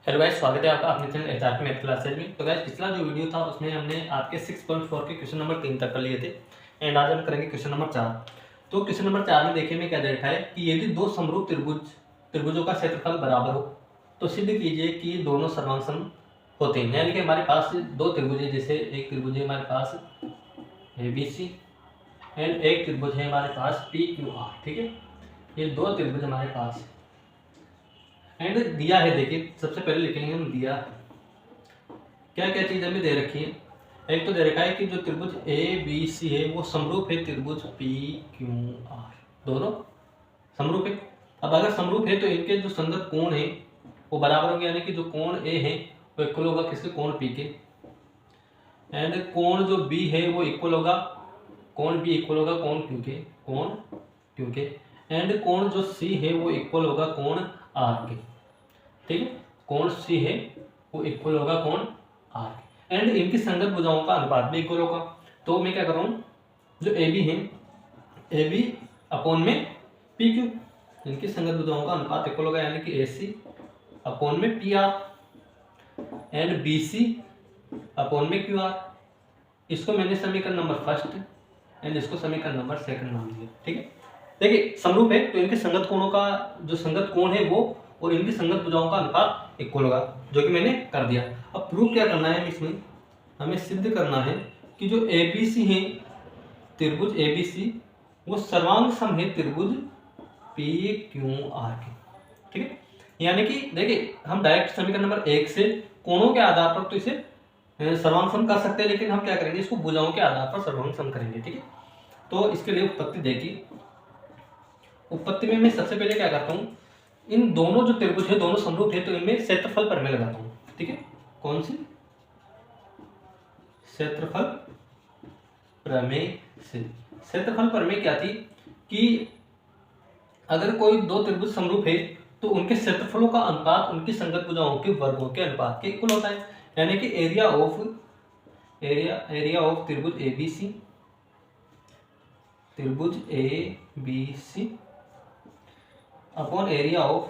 Hello guys, स्वागत है आपका अपने चैनल एचआरपी मैथ क्लासेज में। तो गाइस, पिछला जो वीडियो था उसमें हमने आपके 6.4 के क्वेश्चन नंबर 3 तक कर लिए थे एंड आज हम करेंगे क्वेश्चन नंबर 4। तो क्वेश्चन नंबर 4 में देखिए में क्या दे रखा है कि यदि दो समरूप त्रिभुजों का क्षेत्रफल बराबर हो तो सिद्ध कीजिए कि ये दोनों सर्वांग होते हैं। यानी कि हमारे पास दो त्रिभुज है, जैसे एक त्रिभुज है हमारे पास ABC एंड एक त्रिभुज है हमारे पास PQR। ठीक है, ये दो त्रिभुज हमारे पास है एंड दिया है। देखिए सबसे पहले लिखेंगे हम दिया क्या क्या चीज हमें दे रखी है। एक तो दे रखा है कि जो त्रिभुज ABC है वो समरूप है त्रिभुज PQR, दोनों समरूप है। अब अगर समरूप है तो इनके जो संगत कोण है वो बराबर होंगे, यानी कि जो कोण A है वो इक्वल होगा किसके, कोण P के, एंड कोण जो B है वो इक्वल होगा, कोण B इक्वल होगा कोण Q के, कोण Q के, एंड कोण जो C है वो इक्वल होगा कोण R के। ठीक है, कोण C है वो इक्वल होगा कोण R के, एंड इनकी संगत भुजाओं का अनुपात भी इक्वल होगा। तो मैं क्या कर रहा हूँ, जो AB है AB अपॉन में PQ, इनकी संगत भुजाओं का अनुपात इक्वल होगा, यानी कि AC अपॉन में PR एंड BC अपॉन में QR। इसको मैंने समीकरण नंबर फर्स्ट एंड इसको समीकरण नंबर सेकंड मान लिया। ठीक है, देखिए समरूप है तो इनके संगत कोणों का जो संगत कोण है वो और इनकी संगत भुजाओं का अनुपात इक्वल होगा, जो कि मैंने कर दिया। अब प्रूफ क्या करना है इसमें, हमें सिद्ध करना है कि जो ABC है त्रिभुज ABC वो सर्वांग सम है त्रिभुज PQR के। ठीक है, यानी कि देखिए हम डायरेक्ट समीकरण नंबर 1 से कोणों के आधार पर तो इसे सर्वांग सम कर सकते हैं, लेकिन हम क्या करेंगे, इसको भुजाओं के आधार पर सर्वांग सम करेंगे। ठीक है, तो इसके लिए उत्पत्ति देखिए। उत्पत्ति में मैं सबसे पहले क्या करता हूँ, इन दोनों जो त्रिभुज है दोनों समरूप है तो इनमें क्षेत्रफल प्रमेय लगाता हूँ। ठीक है, कौन सी, क्षेत्रफल प्रमेय से। क्षेत्रफल प्रमेय क्या थी कि अगर कोई दो त्रिभुज समरूप है तो उनके क्षेत्रफलों का अनुपात उनकी संगत भुजाओं के वर्गों के अनुपात के इक्वल होता है। यानी कि एरिया ऑफ त्रिभुज ABC, त्रिभुज ABC अपॉन एरिया ऑफ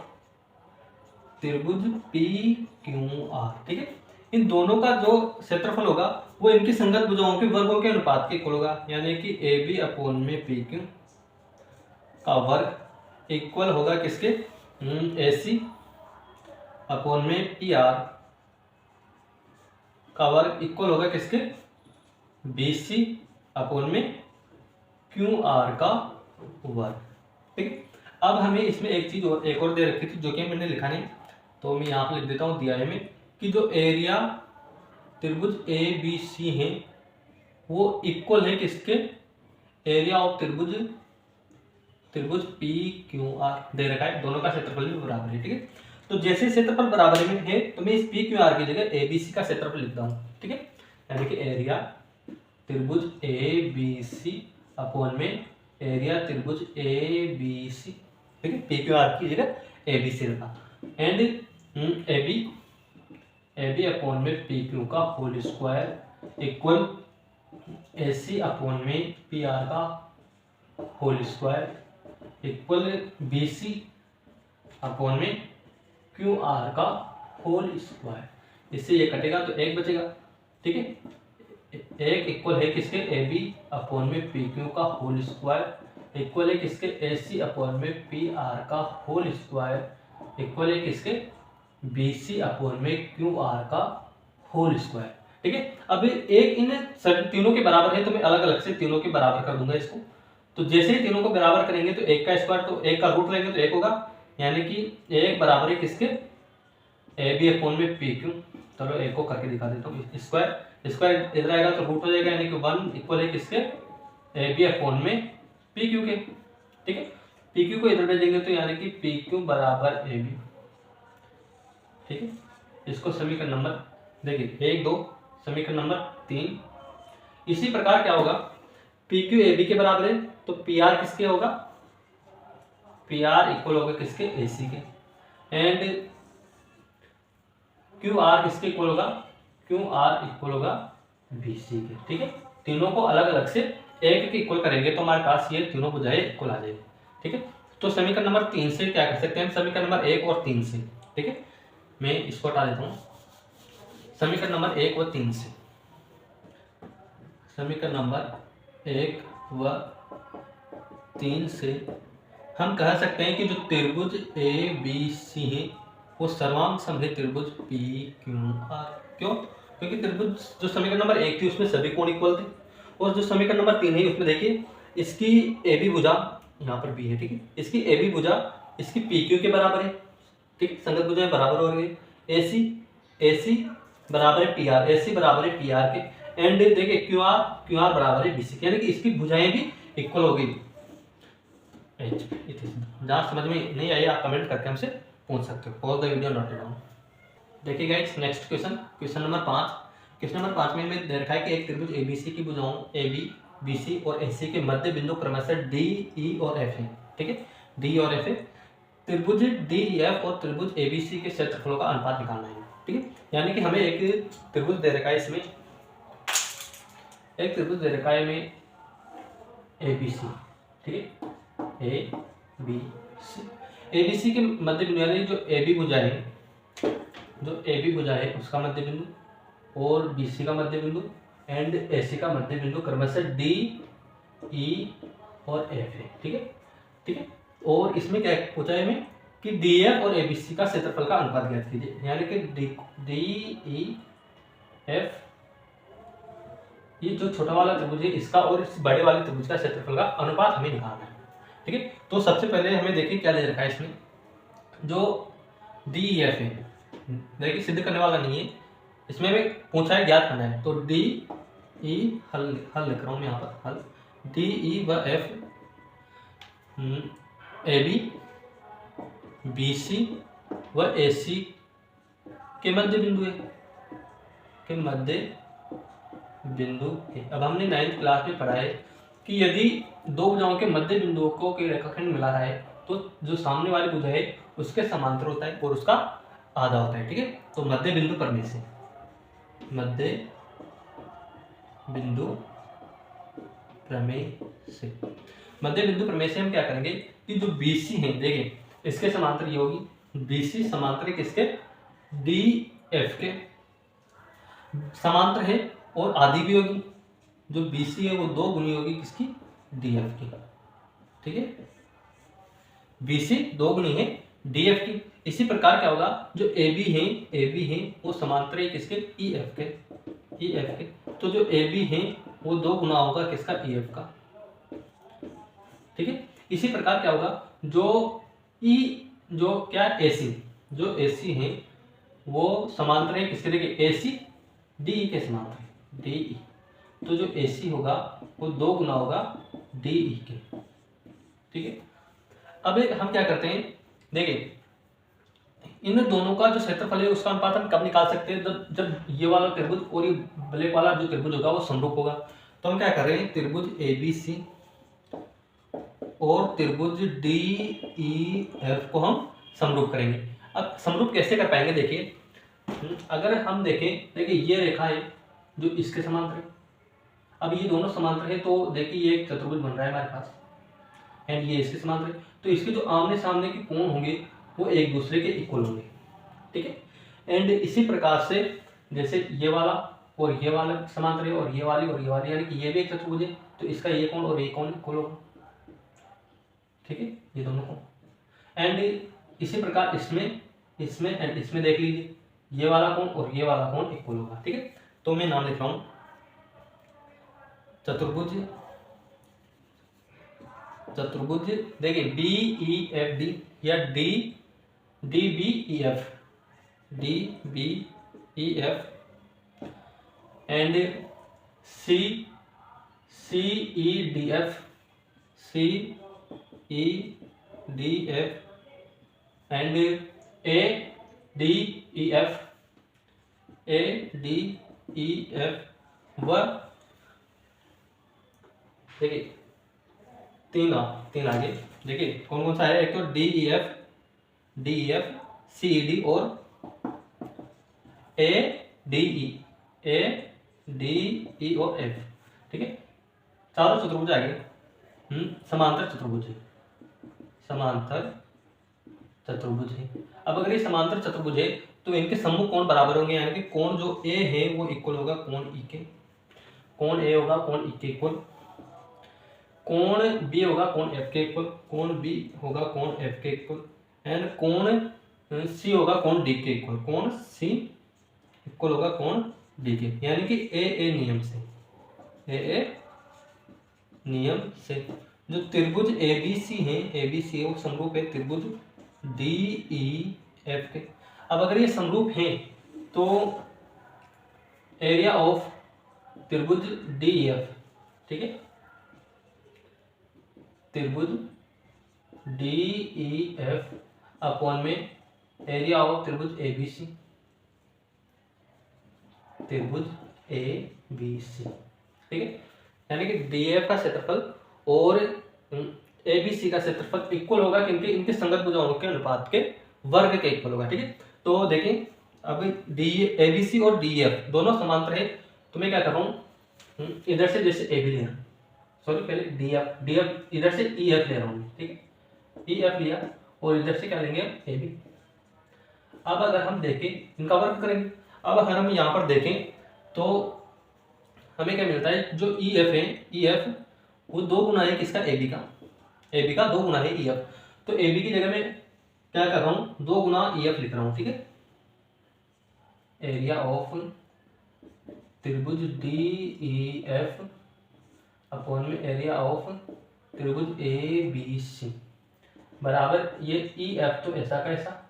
त्रिभुज PQR। ठीक है, इन दोनों का जो क्षेत्रफल होगा वो इनकी संगत भुजाओं के वर्गों के अनुपात के इक्वल होगा, यानी कि AB अपॉन में PQ का वर्ग इक्वल होगा किसके, AC अपॉन में PR का वर्ग इक्वल होगा किसके, BC अपॉन में QR का वर्ग। ठीक है, अब हमें इसमें एक और दे रखी थी जो कि मैंने लिखा नहीं, तो मैं यहाँ पे लिख देता हूँ दिया है में कि जो एरिया त्रिभुज ABC है वो इक्वल है किसके, एरिया ऑफ त्रिभुज PQR दे रखा है, दोनों का क्षेत्रफल भी बराबर है। ठीक है, तो जैसे क्षेत्रफल बराबर में है तो मैं इस PQR की जगह ABC का क्षेत्रफल लिखता हूँ। ठीक है, यानी कि एरिया त्रिभुज ABC अपॉन में एरिया त्रिभुज ABC। ठीक है, PQR की जगह ABC रखा एंड AB अपॉन में PQ का whole square equal AC upon में PR का whole square equal BC upon में QR का होल स्क्वायर। इससे ये कटेगा तो एक बचेगा। ठीक है, एक इक्वल है किसके, AB अपॉन में PQ का होल स्क्वायर इक्वल है किसके, AC अपॉन में PR का होल स्क्वायर इक्वल है किसके, BC अपॉन में QR का होल स्क्वायर। ठीक है, अब एक इन तीनों के बराबर है तो मैं अलग अलग से तीनों के बराबर कर दूंगा इसको। तो जैसे ही तीनों को बराबर करेंगे तो एक का स्क्वायर, तो एक का रूट लेंगे तो एक होगा, यानी कि एक बराबर है किसके, AB अपॉन में PQ। चलो एक को करके दिखा देता हूँ, स्क्वायर इधर आएगा तो रूट हो जाएगा, यानी कि 1 इक्वल है किसके, AB अपॉन में PQ के। ठीक है, PQ को इधर भेजेंगे तो यानी कि PQ बराबर AB। ठीक है, इसको समीकरण नंबर देखिए 1 2, समीकरण नंबर 3। इसी प्रकार क्या होगा, PQ AB के बराबर है तो PR किसके होगा, PR इक्वल होगा किसके, AC के, एंड QR किसके इक्वल होगा, QR इक्वल होगा BC के। ठीक है, तीनों को अलग अलग से एक के इक्वल करेंगे तो हमारे पास ये तीनों भुजाएं इक्वल आ जाएगी। ठीक है, तो समीकरण नंबर 3 से क्या कर सकते हैं, समीकरण नंबर 1 और 3 से। ठीक है, मैं इसको हटा देता हूँ समीकरण नंबर 1 व 3 से। समीकरण नंबर 1 व 3 से हम कह सकते हैं कि जो त्रिभुज ए बी सी है वो सर्वांग समभुज त्रिभुज पी क्यू आर। क्यों? क्योंकि त्रिभुज जो समीकरण नंबर 1 थी उसमें सभी कोण इक्वल थे, और जो समीकरण नंबर 3 है उसमें देखिए इसकी ए बी भुजा, यहाँ पर बी है, ठीक है, इसकी ए बी भुजा इसकी पी क्यू के बराबर है, ठीक, संगत भुजाएं बराबर हो रही है। ए सी बराबर है पी आर, ए सी बराबर है पी आर के, एंड देखिए क्यू आर बराबर है बी सी, यानी कि इसकी भुजाएं भी इक्वल हो गई। जहाँ समझ में नहीं आई आप कमेंट करके हमसे पूछ सकते हो। Pause the video, note it down. देखिए guys next question number 5। Question number 5 में हमें दे रखा है कि एक त्रिभुज एबीसी की भुजाओं ए बी बी सी और एसी के मध्य बिंदु क्रमशः डी ई और एफ है, ठीक है, डी और एफ है। त्रिभुज डी एफ और त्रिभुज एबीसी के क्षेत्रफलों का अनुपात निकालना है, ठीक है। यानी कि हमें एक त्रिभुज दे रखा है, इसमें एक त्रिभुज दे रखा है हमें एबीसी, ठीक है, ए बी सी। एबीसी के मध्य बिंदु यानी जो ए बी भुजा है, जो ए बी भुजा है उसका मध्य बिंदु और बीसी का मध्य बिंदु एंड एसी का मध्य बिंदु क्रमशः डी ई और एफ है, ठीक है, ठीक है। और इसमें क्या पूछा है हमें कि डी एफ और एबीसी का क्षेत्रफल का अनुपात ज्ञात कीजिए, यानी कि डी ई एफ, ये जो छोटा वाला त्रिभुज है इसका और इस बड़े वाले त्रिभुज का क्षेत्रफल का अनुपात हमें निकालना है, ठीक है। तो सबसे पहले हमें देखिए क्या दे रखा है इसमें, जो डी ई एफ है, देखिए सिद्ध करने वाला नहीं है, इसमें हमें पूछा है ज्ञात करना है। तो डी ई हल लिख रहा हूँ मैं यहाँ पर, हल डी ई व F A B B C व ए सी के मध्य बिंदु है, के मध्य बिंदु है। अब हमने 9th क्लास में पढ़ा है कि यदि दो भुजाओं के मध्य बिंदुओं को के रेखाखंड मिला रहा है तो जो सामने वाली भुजा है उसके समांतर होता है और उसका आधा होता है, ठीक है। तो मध्य बिंदु प्रमेय से, मध्य बिंदु प्रमेय से, मध्य बिंदु प्रमेय से हम क्या करेंगे कि जो BC है, देखिए इसके समांतर ये होगी, BC समांतर किसके, DF के समांतर है और आधी भी होगी, जो BC है वो 2 गुनी होगी किसकी, DF की, ठीक है, BC 2 गुनी है DF की। इसी प्रकार क्या होगा, जो AB है वो समांतर है किसके, EF के, तो जो AB है वो 2 गुना होगा किसका, EF का, ठीक है। इसी प्रकार क्या होगा, जो जो क्या AC, जो AC है वो समांतर है किसके, देखिए AC DE के समांतर है, DE, तो जो AC होगा वो 2 गुना होगा DE के, ठीक है। अब हम क्या करते हैं, देखिए इन दोनों का जो क्षेत्रफल है उसका अनुपात हम कब निकाल सकते हैं, जब ये वाला त्रिभुज और ये ब्लैक वाला जो त्रिभुज होगा वो समरूप होगा। तो हम क्या कर रहे हैं, त्रिभुज ABC और त्रिभुज DEF को हम समरूप करेंगे। अब समरूप कैसे कर पाएंगे, देखिए अगर हम देखें, देखिए ये रेखा है जो इसके समांतर है, अब ये दोनों समांतर है तो देखिए ये एक चतुर्भुज बन रहा है हमारे पास, एंड ये इसके समांतर है, तो इसके जो आमने सामने के कोण होंगे वो एक दूसरे के इक्वल होंगे, ठीक है। एंड इसी प्रकार से जैसे ये वाला और ये वाला समांतर है और ये वाली, यानी कि ये भी एक चतुर्भुज है तो इसका ये कोण और ये कोण इक्वल होगा, ठीक है, ये दोनों कोण। एंड इसी प्रकार इसमें एंड इसमें देख लीजिए ये वाला कोण और ये वाला कोण इक्वल होगा, ठीक है। तो मैं नाम लिख रहा हूं चतुर्भुज, देखिए DEFD या DBEF and CEDF and ADEF व देखिए तीन आगे देखिए कौन कौन सा है, एक तो DEF CED और ADE और F, ठीक है, चारों चतुर्भुज आगे समांतर चतुर्भुज है। अब अगर ये समांतर चतुर्भुज है तो इनके सम्मुख कोण बराबर होंगे, यानी कि कोण जो ए है वो इक्वल होगा कोण ई के, कोण ए होगा कोण ई के इक्वल, कोण बी होगा कोण एफ के इक्वल, कोण बी होगा कोण एफ के इक्वल, एंड कोण सी होगा कोण डी के इक्वल, कोण सी इक्वल होगा कोण डी के, यानी कि ए नियम से, ए नियम से जो त्रिभुज एबीसी है, एबीसी वो समरूप है त्रिभुज डी ई एफ के। अब अगर ये समरूप है तो एरिया ऑफ त्रिभुज डी ई एफ, ठीक है, त्रिभुज डी ई एफ अपॉन में एरिया ऑफ त्रिभुज एबीसी, त्रिभुज ए बी सी, ठीक है, यानी कि डी एफ का क्षेत्रफल और ए बी सी का क्षेत्रफल इक्वल होगा, क्योंकि इनके संगत भुजाओं के अनुपात के वर्ग के इक्वल होगा, ठीक है। तो देखें अब डी ए बी सी और डी एफ दोनों समांतर है, तो मैं क्या कर रहा हूँ इधर से जैसे ए बी ले रहा हूँ, सॉरी पहले डी एफ इधर से ई एफ ले रहा हूँ, ठीक है, ई एफ लिया और इधर से क्या लेंगे ए बी। अब अगर हम देखें इनका वर्ग करेंगे, अब अगर हम यहाँ पर देखें तो हमें क्या मिलता है, जो ई एफ है, ई एफ वो 2 गुना है किसका, ए बी का, ए बी का 2 गुना है ई एफ, तो ए बी की जगह में क्या कर रहा हूँ 2 गुना ई एफ लिख रहा हूँ, ठीक है। एरिया ऑफ त्रिभुज डी ई एफ अपॉन में एरिया ऑफ त्रिभुज ए बी सी बराबर ये ई एफ तो ऐसा का ऐसा,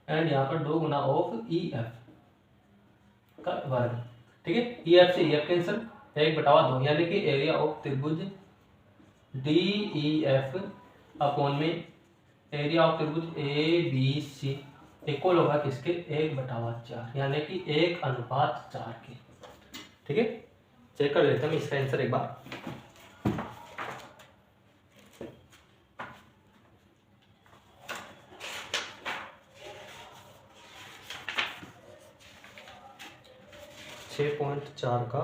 एंड यहाँ पर 2 गुना ऑफ ई एफ का वर्ग, ठीक है। ई एफ से ई एफ कैंसिल, 1/2, यानी कि एरिया ऑफ त्रिभुज डी ई एफ अपॉन में एरिया ऑफ त्रिभुज ए बी सी इक्वल होगा किसके, 1/4, यानी कि 1:4 के, ठीक है। चेक कर लेते हैं इसका आंसर एक बार। पॉइंट 4 का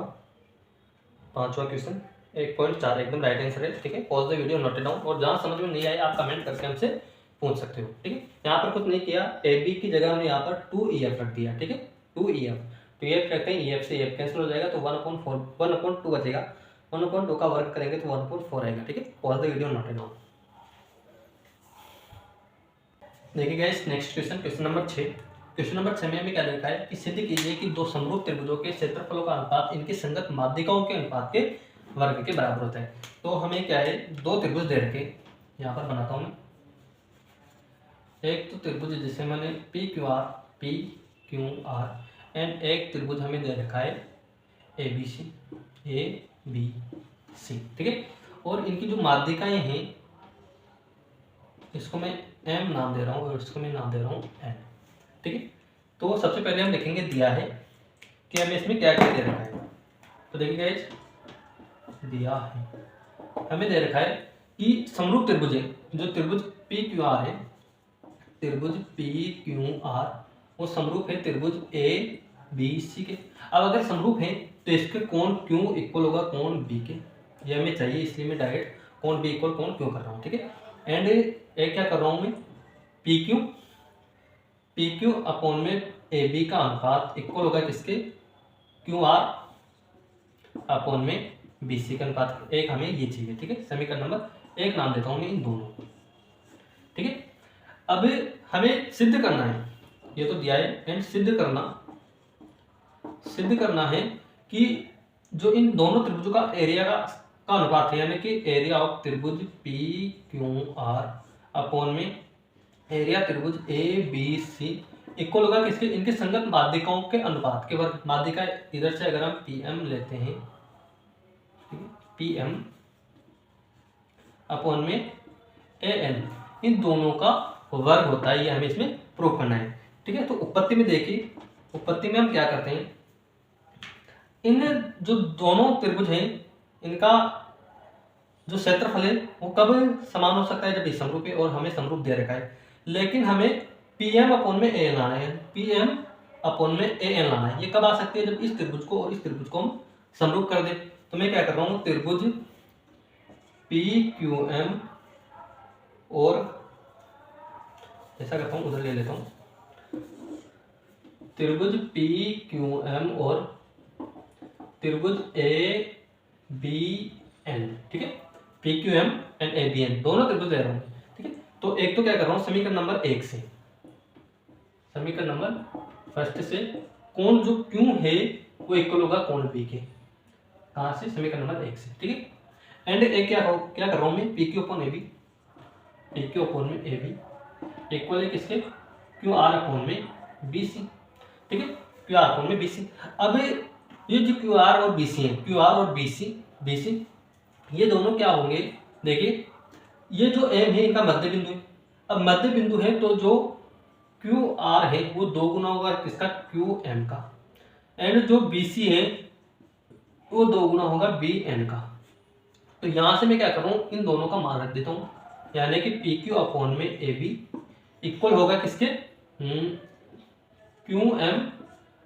5वां क्वेश्चन 1.4 एकदम राइट आंसर है, ठीक है। Pause the video, note it down, और जहां समझ में नहीं आए आप कमेंट करके हमसे पूछ सकते हो, ठीक है। यहाँ पर कुछ नहीं किया, ए बी की जगह हमने यहाँ पर 2 ई एफ रख दिया, ठीक है, 2 ई एफ, तो ये रखते हैं, ई एफ से एफ कैंसिल हो जाएगा, तो 1/2 बचेगा, 1/2 का वर्ग करेंगे तो 1/4 आएगा, ठीक है। Pause the video, note it down. देखिए guys next question, question number 6। Question number 6 में हमें क्या लिखा है कि सिद्ध कीजिए कि 2 समरूप त्रिभुजों के क्षेत्रफलों का अनुपात इनकी संगत माध्यिकाओं के अनुपात के वर्ग के बराबर होता है। तो हमें क्या है, 2 त्रिभुज दे रखे, यहाँ पर बनाता हूँ मैं, एक तो त्रिभुज जिसे मैंने पी क्यू आर एंड एक त्रिभुज हमें दे रखा है ए बी सी, ठीक है। और इनकी जो माध्यिकाएं हैं इसको मैं एम नाम दे रहा हूँ और इसको मैं नाम दे रहा हूँ एन, ठीक है। तो सबसे पहले हम लिखेंगे दिया है कि हमें इसमें क्या क्या दे रखा है, तो देखिए गाइस दिया है हमें दे रखा है कि समरूप त्रिभुज है, जो त्रिभुज पी क्यू आर है, त्रिभुज पी क्यू आर वो समरूप है त्रिभुज ए बी सी के। अब अगर समरूप है तो इसके कोण क्यों इक्वल होगा कोण बी के, ये हमें चाहिए, इसलिए मैं डायरेक्ट कोण बी इक्वल कोण क्यों कर रहा हूँ, ठीक है। एंड एक क्या कर रहा हूँ मैं, पी क्यू अपॉन में ए बी का अनुपात इक्वल होगा किसके, क्यू आर अपॉन में बी सी का अनुपात, एक हमें ये चाहिए, ठीक है। समीकरण नंबर 1 नाम देता हूँ मैं इन दोनों को, ठीक है। अब हमें सिद्ध करना है, ये तो दिया है, एंड सिद्ध करना है कि जो इन दोनों त्रिभुजों का एरिया का अनुपात है, यानी कि एरिया ऑफ त्रिभुज पी क्यू आर अपॉन में एरिया त्रिभुज ए बी सी इक्वल होगा किसके, इनके संगत माध्यिकाओं के अनुपात के वर्ग। माध्यिका इधर से अगर हम पी एम लेते हैं, पी एम अपॉन में ए एन, इन दोनों का वर्ग होता है, ये हमें इसमें प्रूव करना है, ठीक है। तो उत्पत्ति में देखिए, उत्पत्ति में हम क्या करते हैं, इन जो दोनों त्रिभुज हैं इनका जो क्षेत्रफल है वो कब समान हो सकता है, जब ये समरूप है और हमें समरूप दे रखा है। लेकिन हमें पी एम अपॉन में ए एन लाना है, पी एम अपॉन में ए एन लाना है, ये कब आ सकती है, जब इस त्रिभुज को और इस त्रिभुज को हम समरूप कर दे। तो मैं क्या कर रहा हूँ, त्रिभुज पी क्यू एम और ऐसा करता हूँ, उधर ले लेता हूँ, त्रिभुज पी क्यू एम और त्रिभुज ए बी एन, ठीक है, P Q M and A B N दोनों त्रिभुज ले रहा हूँ, ठीक है। तो एक तो क्या कर रहा हूँ, समीकरण नंबर 1 से, समीकरण नंबर फर्स्ट से कोण जो क्यू है वो इक्वल होगा कोण पी के, कहाँ से, समीकरण नंबर 1 से, ठीक है। एंड एक क्या कर रहा हूँ मैं, P Q upon A B, P Q upon में ए बी इक्वल है किसके, क्यू आर अपॉन में बी सी, ठीक है, क्यू आर अपॉन में बी सी। अब ये जो क्यू आर और बी सी है, क्यू आर और बी सी ये दोनों क्या होंगे, देखिए ये जो एम है इनका मध्य बिंदु है। अब मध्य बिंदु है तो जो क्यू आर है वो 2 गुना होगा किसका, क्यू एम का, एंड जो बी सी है वो 2 गुना होगा बी एन का। तो यहां से मैं क्या करूं, इन दोनों का मान रख देता हूं, यानी कि पी क्यू अपॉन में ए बी इक्वल होगा किसके, क्यू एम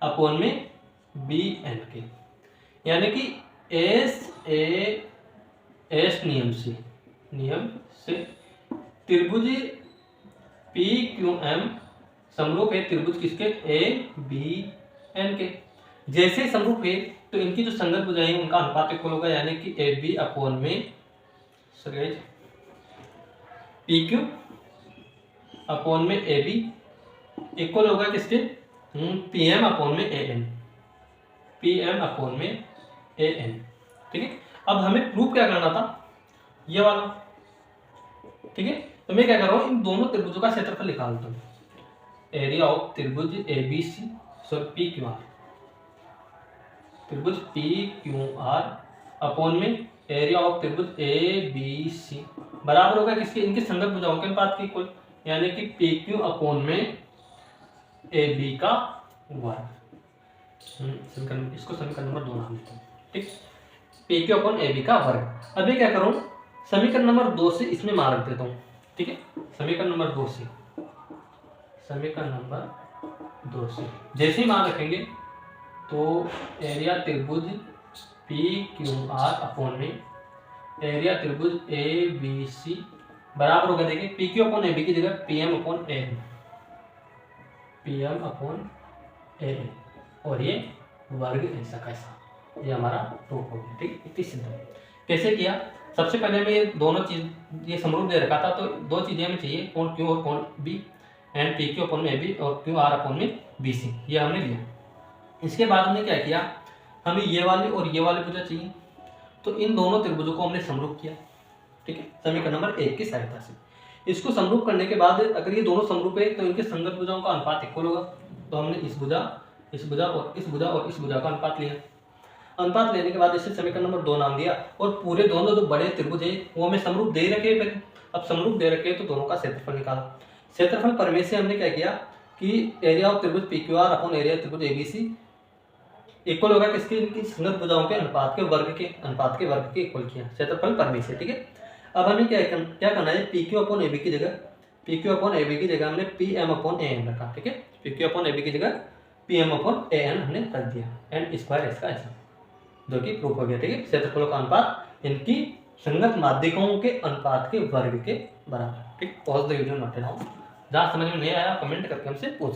अपॉन में बी एन के, यानी कि एस नियम से त्रिभुज पी क्यू एम समरूप है त्रिभुज किसके, ए बी एन के। जैसे समरूप है तो इनकी जो संगत भुजाएं हैं उनका अनुपात इक्वल होगा, यानी कि ए बी अपॉन में पी क्यू अपॉन में ए बी इक्वल होगा किसके, पी एम अपॉन में ए एन, पी एम अपॉन में ए एन, ठीक है। अब हमें प्रूफ क्या करना था, ये वाला, ठीक है। तो मैं क्या कर रहा हूँ, इन दोनों त्रिभुजों का क्षेत्रफल निकालता हूँ, एरिया ऑफ त्रिभुज A B C sorry P Q R, त्रिभुज पी क्यू आर अपॉन में एरिया ऑफ त्रिभुज ए बी सी बराबर होगा किसके, इनके संगत भुजाओं के अनुपात के इक्वल, यानी कि पी क्यू अपॉन में ए बी का वर्ग। इसको समीकरण नंबर 2 नाम देता हूँ, ठीक, P Q upon A B का वर्ग। अब मैं क्या करूँ, समीकरण नंबर 2 से इसमें मान रख देता हूँ, ठीक है, समीकरण नंबर 2 से, समीकरण नंबर 2 से जैसे ही मान रखेंगे तो एरिया त्रिभुज पी क्यू आर अपॉन में एरिया त्रिभुज ए बी सी बराबर होगा, देखिए P Q upon A B की जगह P M upon A N, P M upon A N, और ये वर्ग ऐसा कैसा, ये हमारा प्रूफ हो गया, ठीक, इतनी सिद्ध। कैसे किया, सबसे पहले मैं ये दोनों चीज ये समरूप दे रखा था, तो 2 चीजें हमें चाहिए, कोण क्यू और कोण B, and P Q upon में ए बी और क्यू आर अपॉन में बी सी, ये हमने लिया। इसके बाद हमने क्या किया, हमें ये वाले और ये वाले भुजा चाहिए, तो इन दोनों त्रिभुजों को हमने समरूप किया, ठीक है, समीकरण नंबर 1 की सहायता से। इसको समरूप करने के बाद अगर ये दोनों समरूप है तो इनके संगत भुजाओं का अनुपात इक्वल होगा, तो हमने इस भुजा और इस भुजा का अनुपात लिया। अनुपात लेने के बाद इसे समीकरण नंबर 2 नाम दिया, और पूरे दोनों जो बड़े त्रिभुज है वो हमें समरूप दे रखे हैं पहले। अब समरूप दे रखे हैं तो दोनों का क्षेत्रफल निकाला। क्षेत्रफल प्रमेय से हमने क्या किया कि एरिया ऑफ त्रिभुज P Q R upon area त्रिभुज ए बी सी इक्वल होगा किसके, इनकी संगत भुजाओं के अनुपात के वर्ग के इक्वल किया क्षेत्रफल प्रमेय से, ठीक है। अब हमें क्या करना है, P Q upon A B की जगह हमने P M upon A N रखा, ठीक है, P Q upon A B की जगह P M upon A N हमने रख दिया, एंड स्क्वायर इसका ऐसा, जो कि प्रूफ हो गया, ठीक है। क्षेत्रफलों का अनुपात इनकी संगत माध्यिकाओं के अनुपात के वर्ग के बराबर, ठीक। Pause the video, note down. जहाँ समझ में नहीं आया कमेंट करके हमसे पूछ